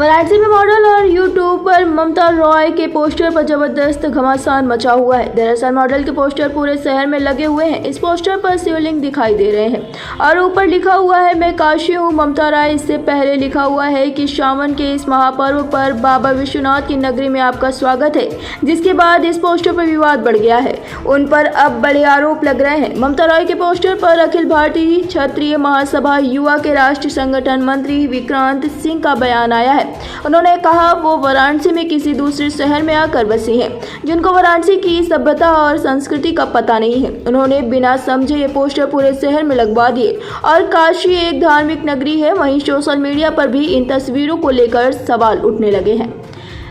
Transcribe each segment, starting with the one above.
वाराणसी में मॉडल और यूट्यूबर ममता रॉय के पोस्टर पर जबरदस्त घमासान मचा हुआ है। दरअसल मॉडल के पोस्टर पूरे शहर में लगे हुए हैं। इस पोस्टर पर शिवलिंग दिखाई दे रहे हैं और ऊपर लिखा हुआ है, मैं काशी हूँ ममता राय। इससे पहले लिखा हुआ है कि सावन के इस महापर्व पर बाबा विश्वनाथ की नगरी में आपका स्वागत है। जिसके बाद इस पोस्टर पर विवाद बढ़ गया है। उन पर अब बड़े आरोप लग रहे हैं। ममता रॉय के पोस्टर पर अखिल भारतीय क्षत्रिय महासभा युवा के राष्ट्रीय संगठन मंत्री विक्रांत सिंह का बयान आया है। उन्होंने कहा वो वाराणसी में किसी दूसरे शहर में आकर बसी हैं, जिनको वाराणसी की सभ्यता और संस्कृति का पता नहीं है। उन्होंने बिना समझे ये पोस्टर पूरे शहर में लगवा दिए और काशी एक धार्मिक नगरी है। वहीं सोशल मीडिया पर भी इन तस्वीरों को लेकर सवाल उठने लगे हैं।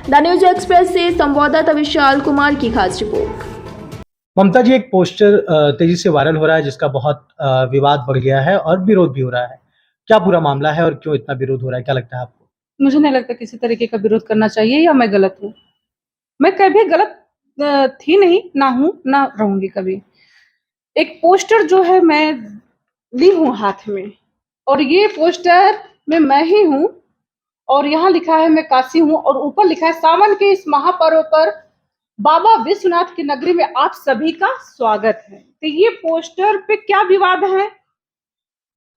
द न्यूज एक्सप्रेस से संवाददाता विशाल कुमार की खास रिपोर्ट। ममता जी, एक पोस्टर तेजी से वायरल हो रहा है जिसका बहुत विवाद बढ़ गया है और विरोध भी हो रहा है। क्या पूरा मामला है और क्यों इतना विरोध हो रहा है, क्या लगता है आपको? मुझे नहीं लगता किसी तरीके का विरोध करना चाहिए या मैं गलत हूँ। मैं कभी गलत थी नहीं, ना हूँ, ना रहूंगी कभी। एक पोस्टर जो है मैं ली हूँ हाथ में और ये पोस्टर में मैं ही हूँ और यहाँ लिखा है मैं काशी हूँ और ऊपर लिखा है सावन के इस महापर्व पर बाबा विश्वनाथ की नगरी में आप सभी का स्वागत है। तो ये पोस्टर पे क्या विवाद है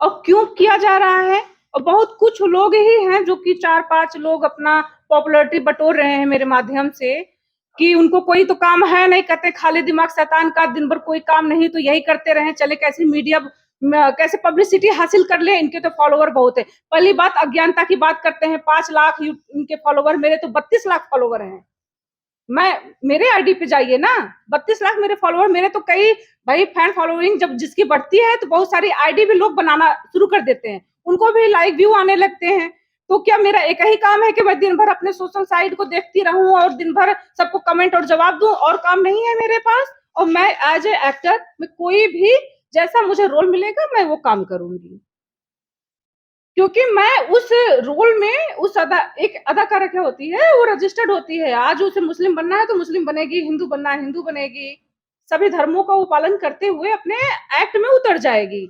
और क्यों किया जा रहा है? और बहुत कुछ लोग ही हैं जो कि 4-5 लोग अपना पॉपुलैरिटी बटोर रहे हैं मेरे माध्यम से कि उनको कोई तो काम है नहीं, कहते खाली दिमाग शैतान का, दिन भर कोई काम नहीं तो यही करते रहे, चले कैसे मीडिया कैसे पब्लिसिटी हासिल कर ले, इनके तो फॉलोवर बहुत है। पहली बात अज्ञानता की बात करते हैं, 5 लाख इनके फॉलोवर, मेरे तो 32 लाख फॉलोवर हैं। मैं मेरे आईडी पे जाइए ना, 32 लाख मेरे फॉलोवर, मेरे तो कई भाई फैन फॉलोइंग जब जिसकी बढ़ती है तो बहुत सारी आईडी भी लोग बनाना शुरू कर देते हैं, उनको भी लाइक व्यू आने लगते हैं। तो क्या मेरा एक ही काम है कि मैं दिन भर अपने सोशल साइट को देखती रहूं और दिन भर सबको कमेंट और जवाब दूं? और काम नहीं है मेरे पास? और मैं एज ए एक्टर में कोई भी जैसा मुझे रोल मिलेगा मैं वो काम करूंगी, क्योंकि मैं उस रोल में उस एक अदाकारा क्या होती है, वो रजिस्टर्ड होती है। आज उसे मुस्लिम बनना है तो मुस्लिम बनेगी, हिंदू बनना है हिंदू बनेगी, सभी धर्मों का वो पालन करते हुए अपने एक्ट में उतर जाएगी।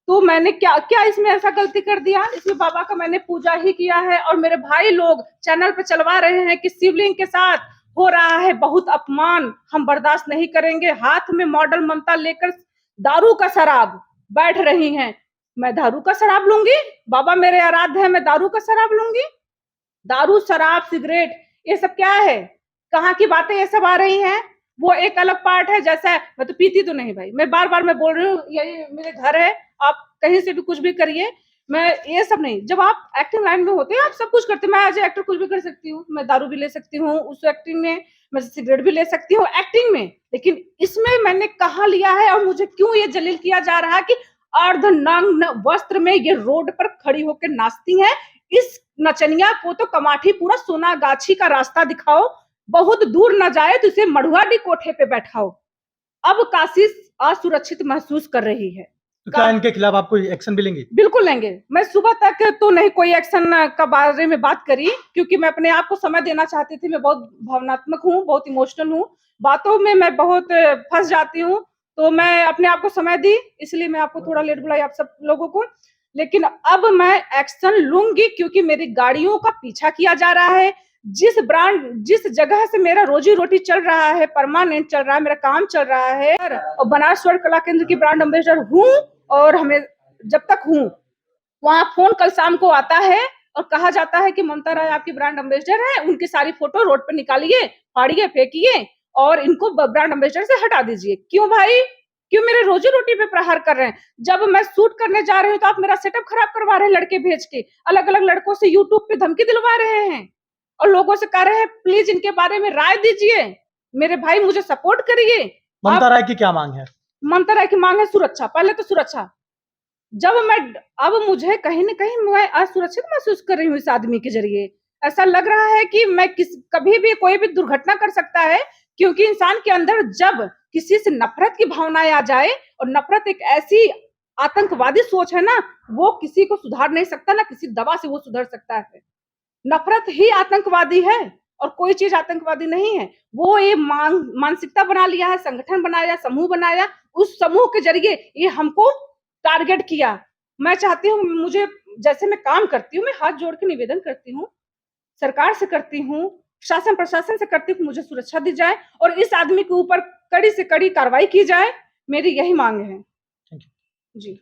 तो मैंने क्या क्या इसमें ऐसा गलती कर दिया? इसमें बाबा का मैंने पूजा ही किया है और मेरे भाई लोग चैनल पे चलवा रहे हैं कि शिवलिंग के साथ हो रहा है बहुत अपमान, हम बर्दाश्त नहीं करेंगे। हाथ में मॉडल ममता लेकर दारू का शराब बैठ रही हैं, मैं दारू का शराब लूंगी? बाबा मेरे आराध्य है, मैं दारू का शराब लूंगी? दारू शराब सिगरेट ये सब क्या है? कहाँ की बातें ये सब आ रही हैं? वो एक अलग पार्ट है। जैसा मैं तो पीती तो नहीं भाई, मैं बार बार मैं बोल रही हूँ यही मेरे घर है, आप कहीं से भी कुछ भी करिए, मैं ये सब नहीं। जब आप एक्टिंग लाइन में होते हैं आप सब कुछ करते हैं। मैं एज ए एक्टर कुछ भी कर सकती हूँ, मैं दारू भी ले सकती हूँ उस एक्टिंग में, मैं सिगरेट भी ले सकती हूँ एक्टिंग में, लेकिन इसमें मैंने कहाँ लिया है और मुझे क्यों ये जलील किया जा रहा है कि अर्धनग्न वस्त्र में ये रोड पर खड़ी होकर नाचती हैं? इस नचनिया को तो कमाठी पूरा सोनागाछी का रास्ता दिखाओ, बहुत दूर न जाए तो इसे मढ़ुआडी कोठे पे बैठाओ। अब काशी असुरक्षित महसूस कर रही है। तो क्या इनके खिलाफ आप कोई एक्शन भी लेंगे? बिल्कुल लेंगे। मैं सुबह तक तो नहीं कोई एक्शन का बारे में बात करी, क्योंकि मैं अपने आप को समय देना चाहती थी। मैं बहुत भावनात्मक हूँ, बहुत इमोशनल हूँ, बातों में मैं बहुत फंस जाती हूँ, तो मैं अपने आप को समय दी, इसलिए मैं आपको थोड़ा लेट बुलाई आप सब लोगों को। लेकिन अब मैं एक्शन लूंगी, क्योंकि मेरी गाड़ियों का पीछा किया जा रहा है। जिस जगह से मेरा रोजी रोटी चल रहा है, परमानेंट चल रहा है, मेरा काम चल रहा है, और बनारस स्वर्ण कला केंद्र की ब्रांड एम्बेसडर हूँ और हमें जब तक हूँ वहां फोन कल शाम को आता है और कहा जाता है कि ममता राय आपकी ब्रांड एम्बेसडर है, उनकी सारी फोटो रोड पे निकालिए, फाड़िए, फेंकिए और इनको ब्रांड एम्बेसडर से हटा दीजिए। क्यों भाई? क्यों मेरे रोजी रोटी पे प्रहार कर रहे हैं? जब मैं शूट करने जा रही हूँ तो आप मेरा सेटअप खराब करवा रहे हैं, लड़के भेज के अलग अलग लड़कों से यूट्यूब पे धमकी दिलवा रहे हैं और लोगों से कह रहे हैं प्लीज इनके बारे में राय दीजिए, मेरे भाई मुझे सपोर्ट करिए। ममता राय की क्या मांग है? ममता राय की मांग है सुरक्षा, पहले तो सुरक्षा। अब मुझे कहीं न कहीं मैं असुरक्षित महसूस कर रही हूँ इस आदमी के जरिए। ऐसा लग रहा है कि मैं कभी भी कोई भी दुर्घटना कर सकता है, क्योंकि इंसान के अंदर जब किसी से नफरत की भावनाएं आ जाए, और नफरत एक ऐसी आतंकवादी सोच है ना, वो किसी को सुधार नहीं सकता, ना किसी दवा से वो सुधर सकता है। नफरत ही आतंकवादी है और कोई चीज आतंकवादी नहीं है। वो ये मानसिकता बना लिया है, संगठन बनाया, समूह बनाया, उस समूह के जरिए ये हमको टारगेट किया। मैं चाहती हूँ, मुझे जैसे मैं काम करती हूँ, मैं हाथ जोड़ के निवेदन करती हूँ सरकार से करती हूँ, शासन प्रशासन से करती हूँ, मुझे सुरक्षा दी जाए और इस आदमी के ऊपर कड़ी से कड़ी कार्रवाई की जाए। मेरी यही मांग है थैंक यू। जी।